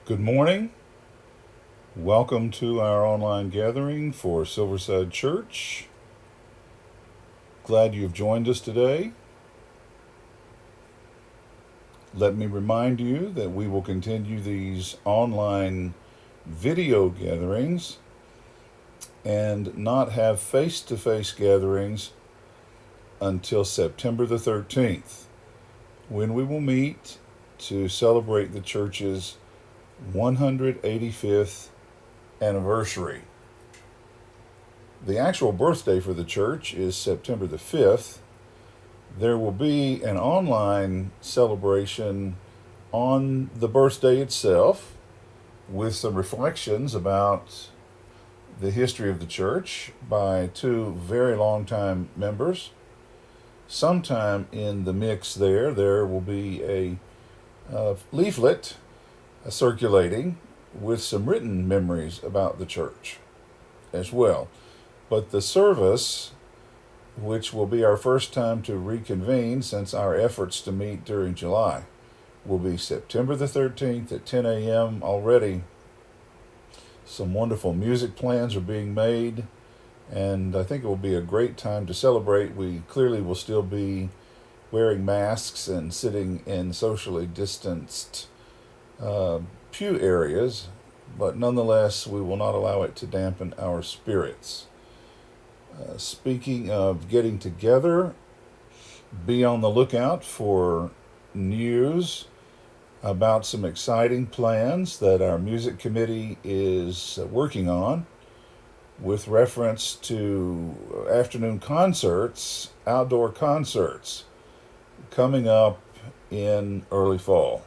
Good morning. Welcome to our online gathering for Silverside Church. Glad you've joined us today. Let me remind you that we will continue these online video gatherings and not have face-to-face gatherings until September the 13th, when we will meet to celebrate the church's 185th anniversary. The actual birthday for the church is September the 5th. There will be an online celebration on the birthday itself with some reflections about the history of the church by two very long-time members. Sometime in the mix there will be a leaflet circulating with some written memories about the church as well. But the service, which will be our first time to reconvene since our efforts to meet during July, will be September the 13th at 10 a.m. already. Some wonderful music plans are being made, and I think it will be a great time to celebrate. We clearly will still be wearing masks and sitting in socially distanced pew areas, but nonetheless, we will not allow it to dampen our spirits. Speaking of getting together, be on the lookout for news about some exciting plans that our music committee is working on with reference to afternoon concerts, outdoor concerts, coming up in early fall.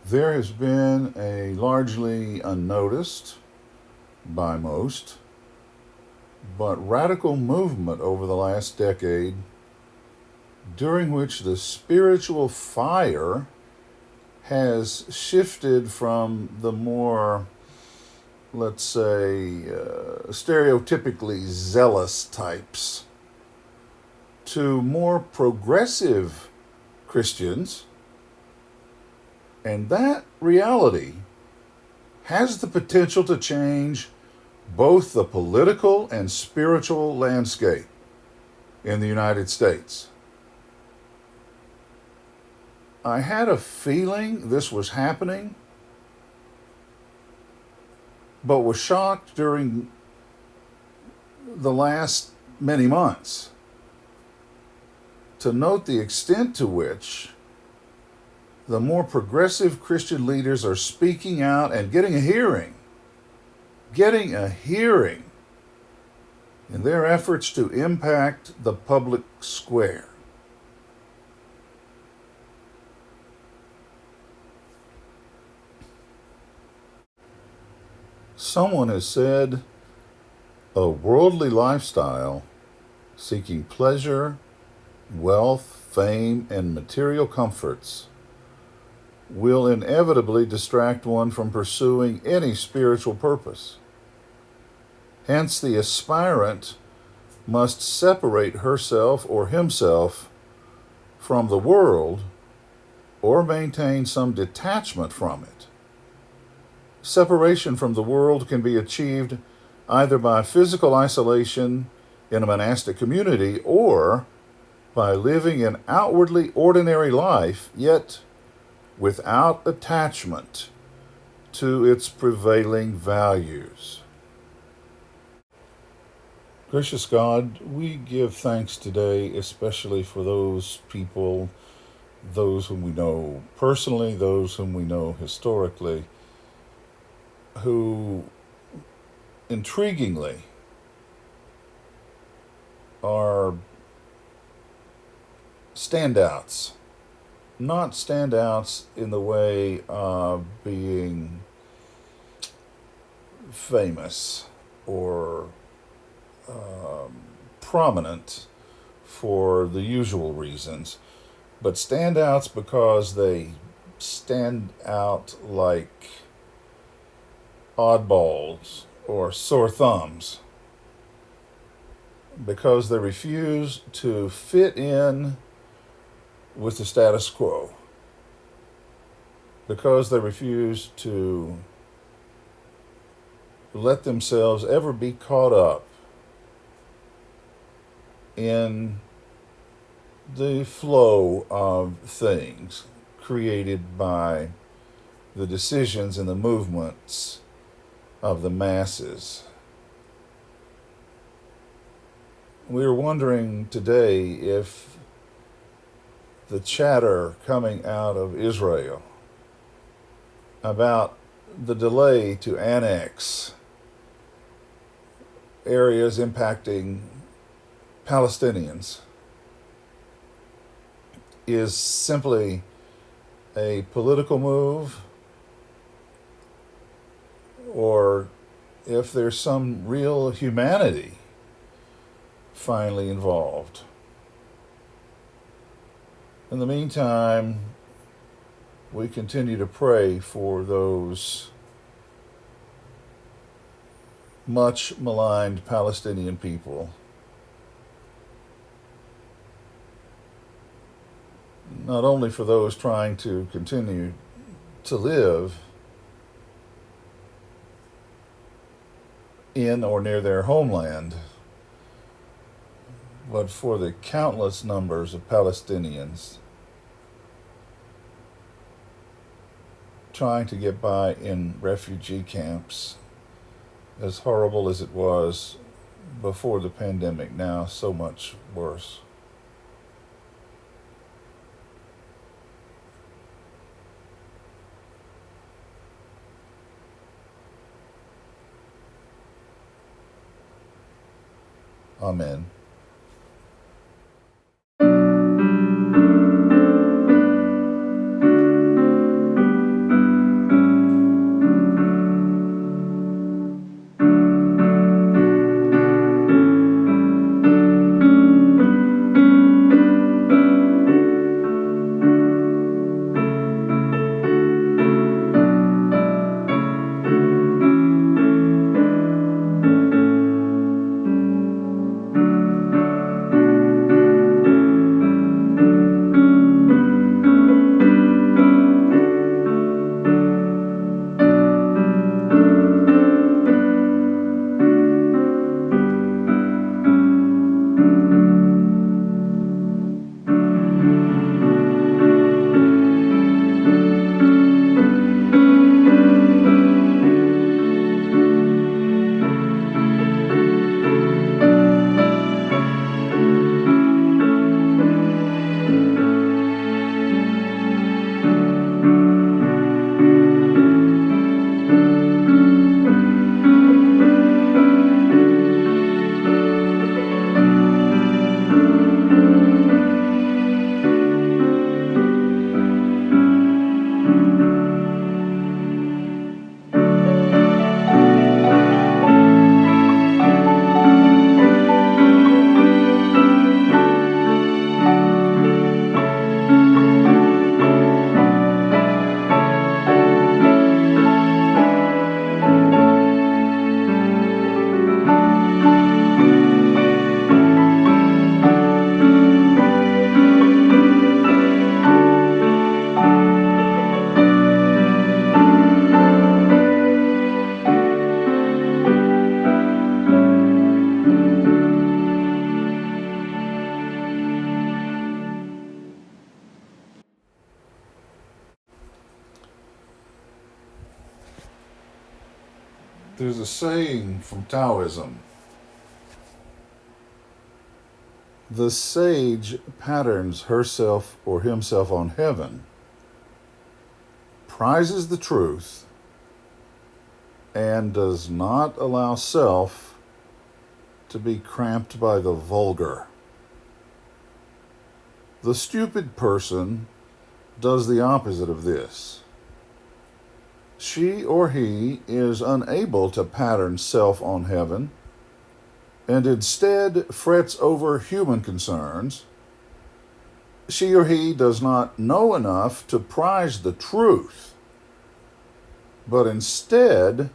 There has been a largely unnoticed by most, but radical movement over the last decade during which the spiritual fire has shifted from the more, let's say, stereotypically zealous types to more progressive Christians. And that reality has the potential to change both the political and spiritual landscape in the United States. I had a feeling this was happening, but was shocked during the last many months to note the extent to which the more progressive Christian leaders are speaking out and getting a hearing in their efforts to impact the public square. Someone has said a worldly lifestyle seeking pleasure, wealth, fame, and material comforts will inevitably distract one from pursuing any spiritual purpose. Hence, the aspirant must separate herself or himself from the world or maintain some detachment from it. Separation from the world can be achieved either by physical isolation in a monastic community or by living an outwardly ordinary life, yet without attachment to its prevailing values. Gracious God, we give thanks today, especially for those people, those whom we know personally, those whom we know historically, who intriguingly are standouts. Not standouts in the way of being famous or prominent for the usual reasons, but standouts because they stand out like oddballs or sore thumbs. because they refuse to fit in with the status quo, because they refuse to let themselves ever be caught up in the flow of things created by the decisions and the movements of the masses. We are wondering today if the chatter coming out of Israel about the delay to annex areas impacting Palestinians is simply a political move, or if there's some real humanity finally involved. In the meantime, we continue to pray for those much maligned Palestinian people. Not only for those trying to continue to live in or near their homeland, but for the countless numbers of Palestinians trying to get by in refugee camps, as horrible as it was before the pandemic, now so much worse. Amen. There's a saying from Taoism: the sage patterns herself or himself on heaven, prizes the truth, and does not allow self to be cramped by the vulgar. The stupid person does the opposite of this. She or he is unable to pattern self on heaven, and instead frets over human concerns. She or he does not know enough to prize the truth, but instead,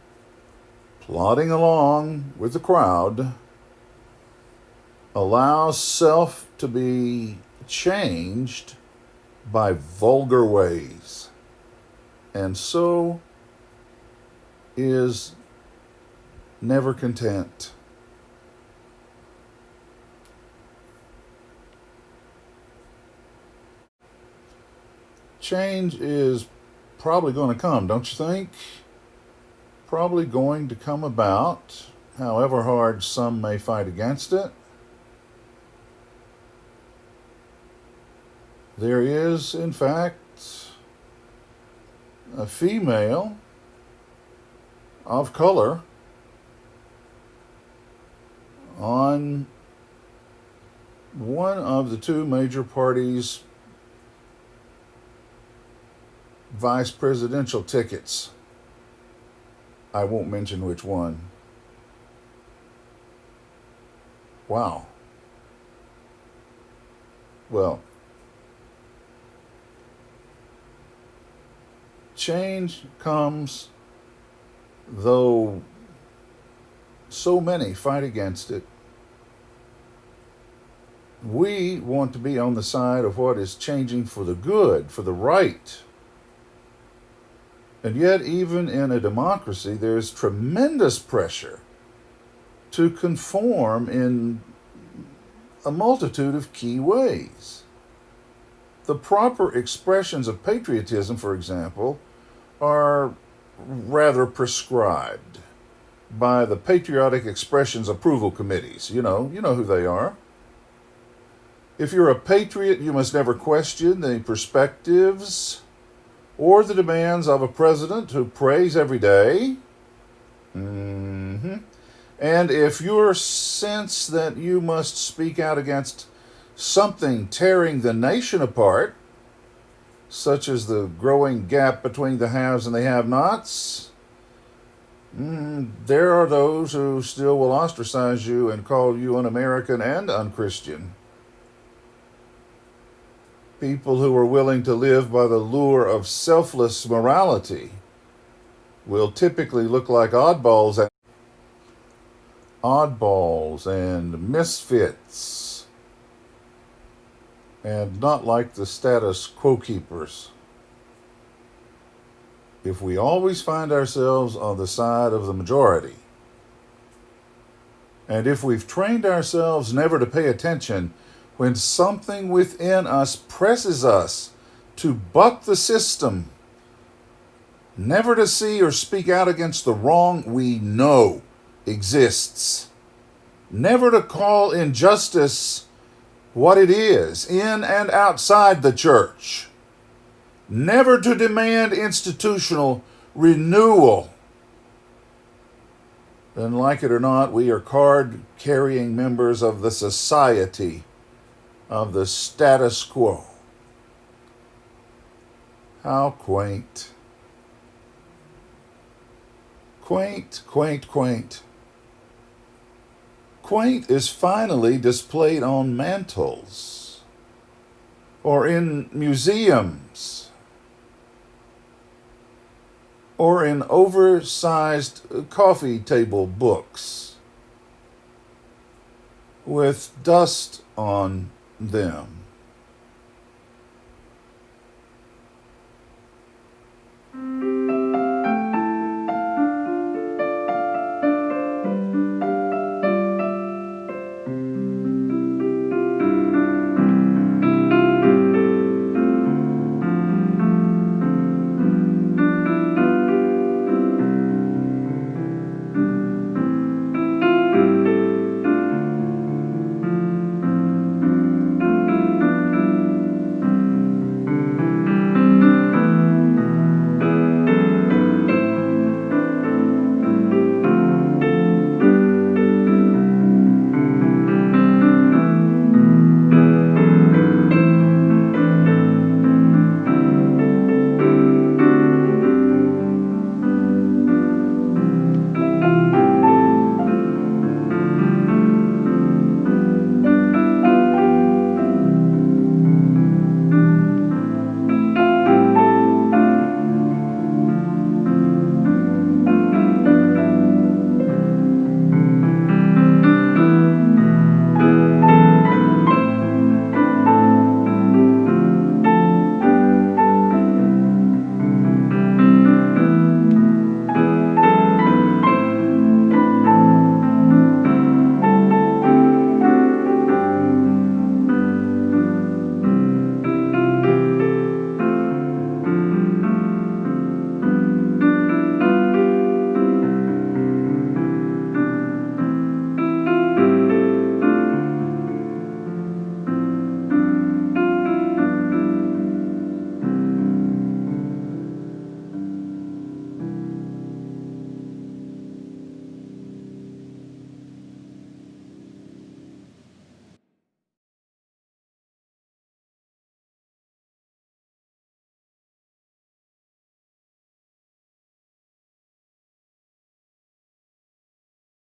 plodding along with the crowd, allows self to be changed by vulgar ways, and so is never content. Change is probably going to come, don't you think? Probably going to come about, however hard some may fight against it. There is, in fact, a female of color on one of the two major parties' vice presidential tickets. I won't mention which one. Wow. Well, change comes though so many fight against it. We want to be on the side of what is changing for the good, for the right. And yet, even in a democracy, there's tremendous pressure to conform in a multitude of key ways. The proper expressions of patriotism, for example, are rather prescribed by the Patriotic Expressions Approval Committees. You know who they are. If you're a patriot, you must never question the perspectives or the demands of a president who prays every day. And if you sense that you must speak out against something tearing the nation apart, such as the growing gap between the haves and the have-nots, there are those who still will ostracize you and call you un-American and unchristian. People who are willing to live by the lure of selfless morality will typically look like oddballs and misfits, and not like the status quo keepers. If we always find ourselves on the side of the majority, and if we've trained ourselves never to pay attention when something within us presses us to buck the system, never to see or speak out against the wrong we know exists, never to call injustice what it is in and outside the church, never to demand institutional renewal, then, like it or not, we are card-carrying members of the society of the status quo. How quaint. Quaint, quaint, quaint. Quaint is finally displayed on mantels or in museums or in oversized coffee table books with dust on them.